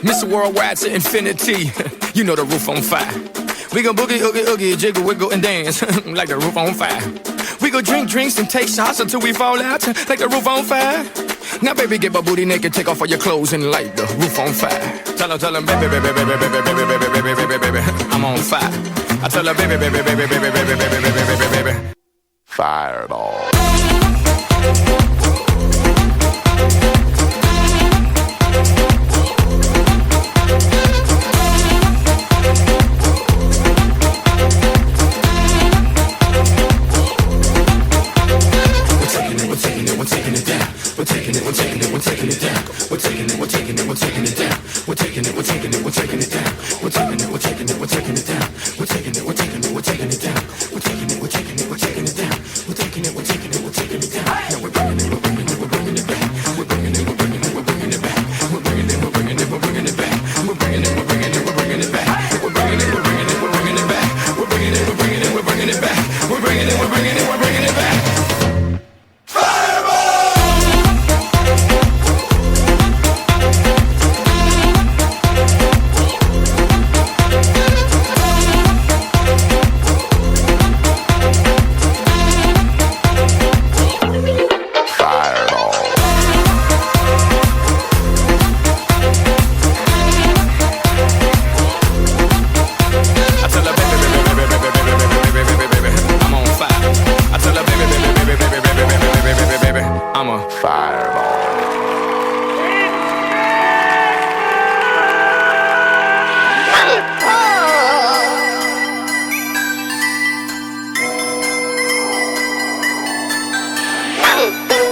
Mr. Worldwide to infinity. You know the roof on fire. We gon' boogie, oogie, oogie, jiggle, wiggle, and dance like the roof on fire. We go drink drinks and take shots until we fall out like the roof on fire. Now, baby, get my booty naked, take off all your clothes and light the roof on fire. Tell her, baby, baby, baby, baby, baby, baby, baby, baby, baby, baby, I'm on fire. I tell her, baby, baby, baby, baby, baby, baby, baby, baby, baby, Fireball. I'm a fireball. Oh.